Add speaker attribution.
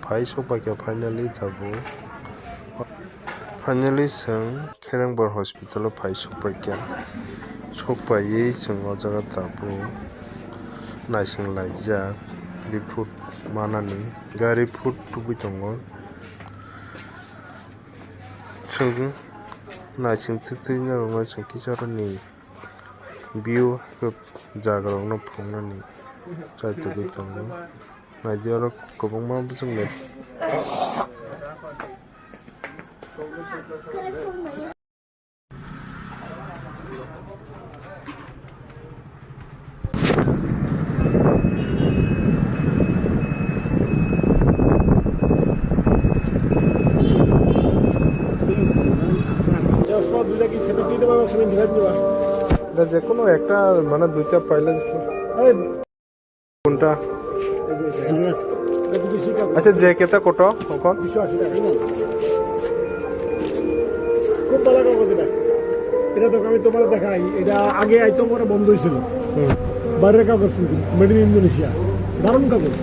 Speaker 1: pai sokpaikha finally tabo finally chwng kherangbor hospital o pai sokpaikha sokpaiui chwng o jaga tabo naising laijak report manani gari report tubui tongo chwng naising tui narokno chwng kisaroni view jaga rok no phorongnani chaitugui tongo naidi oro kwbangma bwsakni. যে কোনো একটা মানে দুইটা পাইলে কোনটা আচ্ছা যে কেতা কত এখন
Speaker 2: 180 টাকা খুব ভালো কাগজ এটা তো আমি তোমার দেখাই এটা আগে আইতো পরে বন্ধ হয়েছিল বাইরের কাগজ মেড ইন ইন্দোনেশিয়া দারুণ কাগজ